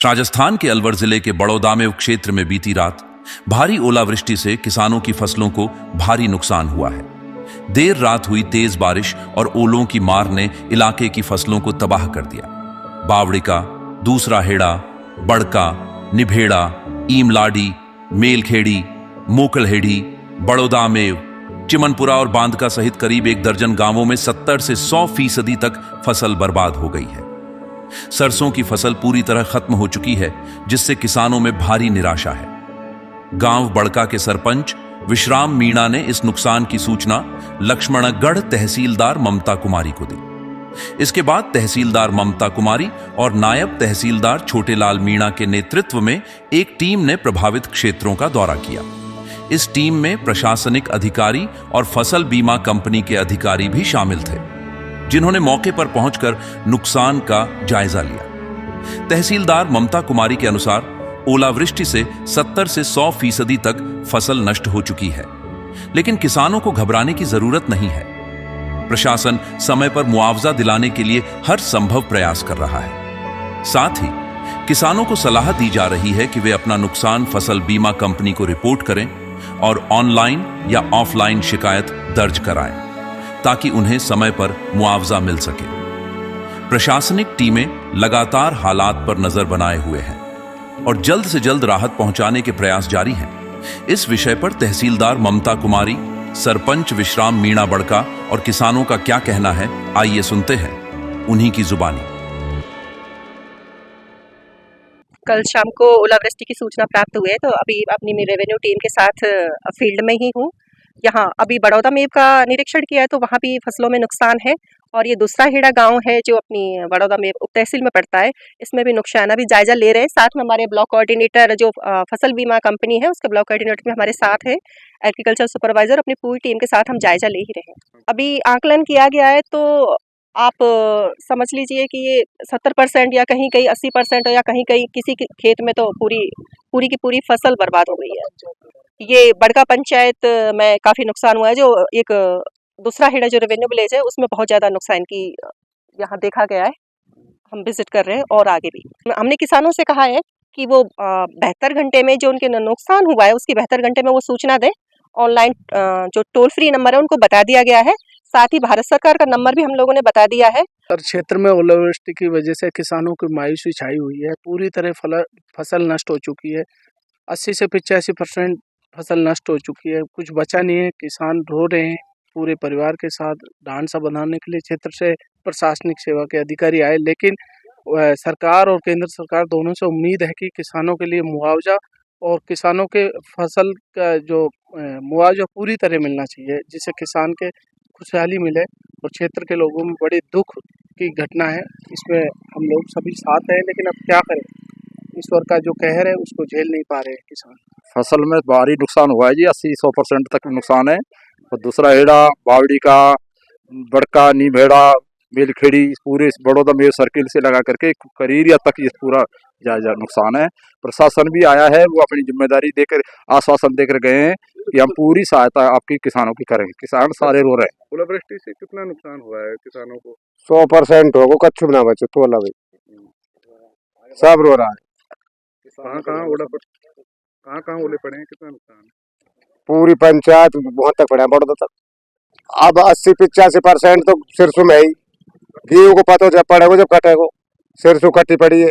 राजस्थान के अलवर जिले के बड़ौदामेव क्षेत्र में बीती रात भारी ओलावृष्टि से किसानों की फसलों को भारी नुकसान हुआ है। देर रात हुई तेज बारिश और ओलों की मार ने इलाके की फसलों को तबाह कर दिया। बावड़िका, दूसरा हेड़ा, बड़का, निभेड़ा, ईमलाडी, मेलखेड़ी, मोकलहेड़ी, बड़ौदामेव, चिमनपुरा और बांधका सहित करीब 1 दर्जन गांवों में 70 से 100% तक फसल बर्बाद हो गई है। सरसों की फसल पूरी तरह खत्म हो चुकी है, जिससे किसानों में भारी निराशा है। गांव बड़का के सरपंच विश्राम मीणा ने इस नुकसान की सूचना लक्ष्मणगढ़ तहसीलदार ममता कुमारी को दी। इसके बाद तहसीलदार ममता कुमारी और नायब तहसीलदार छोटेलाल मीणा के नेतृत्व में एक टीम ने प्रभावित क्षेत्रों का दौरा किया। इस टीम में प्रशासनिक अधिकारी और फसल बीमा कंपनी के अधिकारी भी शामिल थे, जिन्होंने मौके पर पहुंचकर नुकसान का जायजा लिया। तहसीलदार ममता कुमारी के अनुसार ओलावृष्टि से 70 से 100% तक फसल नष्ट हो चुकी है, लेकिन किसानों को घबराने की जरूरत नहीं है। प्रशासन समय पर मुआवजा दिलाने के लिए हर संभव प्रयास कर रहा है। साथ ही किसानों को सलाह दी जा रही है कि वे अपना नुकसान फसल बीमा कंपनी को रिपोर्ट करें और ऑनलाइन या ऑफलाइन शिकायत दर्ज कराएं, ताकि उन्हें समय पर मुआवजा मिल सके। प्रशासनिक टीमें लगातार हालात पर नजर बनाए हुए हैं और जल्द से जल्द राहत पहुंचाने के प्रयास जारी हैं। इस विषय पर तहसीलदार ममता कुमारी, सरपंच विश्राम मीणा बड़का और किसानों का क्या कहना है, आइए सुनते हैं उन्हीं की जुबानी। कल शाम को ओलावृष्टि की सूचना प्राप्त हुई है, तो अभी अपनी रेवेन्यू टीम के साथ फील्ड में ही हूँ। यहाँ अभी बड़ौदामेव का निरीक्षण किया है, तो वहाँ भी फसलों में नुकसान है। और ये दूसरा हेड़ा गांव है जो अपनी बड़ौदामेव उप तहसील में पड़ता है, इसमें भी नुकसान अभी जायजा ले रहे हैं। साथ में हमारे ब्लॉक कोऑर्डिनेटर जो फसल बीमा कंपनी है, उसके ब्लॉक कोऑर्डिनेटर भी हमारे साथ है। एग्रीकल्चर सुपरवाइजर, अपनी पूरी टीम के साथ हम जायजा ले ही रहे हैं। अभी आकलन किया गया है, तो आप समझ लीजिए कि ये 70% या कहीं कहीं 80% या कहीं कहीं किसी खेत में तो पूरी की पूरी फसल बर्बाद हो गई है। ये बड़का पंचायत में काफ़ी नुकसान हुआ है। जो एक दूसरा हेड़ा जो रेवेन्यू विलेज है, उसमें बहुत ज़्यादा नुकसान की यहाँ देखा गया है। हम विजिट कर रहे हैं और आगे भी हमने किसानों से कहा है कि वो 72 घंटे में जो उनके नुकसान हुआ है, उसकी 72 घंटे में वो सूचना दें। ऑनलाइन जो टोल फ्री नंबर है उनको बता दिया गया है। साथ ही भारत सरकार का नंबर भी हम लोगों ने बता दिया है। हर क्षेत्र में ओलावृष्टि की वजह से किसानों की मायूसी छाई हुई है। पूरी तरह फसल नष्ट हो चुकी है। 80 से 85% फसल नष्ट हो चुकी है। कुछ बचा नहीं है। किसान रो रहे हैं पूरे परिवार के साथ। धान सा बनाने के लिए क्षेत्र से प्रशासनिक सेवा के अधिकारी आए, लेकिन सरकार और केंद्र सरकार दोनों से उम्मीद है कि किसानों के लिए मुआवजा और किसानों के फसल का जो मुआवजा पूरी तरह मिलना चाहिए, जिससे किसान के खुशहाली मिले। और क्षेत्र के लोगों में बड़ी दुख की घटना है। इसमें हम लोग सभी साथ हैं, लेकिन अब क्या करें, ईश्वर का जो कहर है उसको झेल नहीं पा रहे हैं किसान। फसल में भारी नुकसान हुआ है जी, 80-100% तक नुकसान है। और दूसरा हेड़ा, बावड़िका, बड़का, निभेड़ा, मेलखेड़ी, पूरे बड़ौदामेव सर्किल से लगा करके करीरिया तक ये पूरा जायजा नुकसान है। प्रशासन भी आया है, वो अपनी जिम्मेदारी देकर आश्वासन देकर गए हैं कि हम पूरी सहायता आपकी किसानों की करेंगे। किसान सारे रो रहे हैं। ओलावृष्टि से कितना नुकसान हुआ है किसानों को? 100% होगा, कच्छु ना बचे तो भाई सब रो रहा है। कहाँ ओले पड़े हैं? कितना नुकसान? पूरी पंचायत वहां तक पड़ा, बड़ौदा तक। अब 80-85% तो सिरसों में ही गेहूं को पता जब पड़ेगा, जब कटेगा। सिरसों कटी पड़ी है।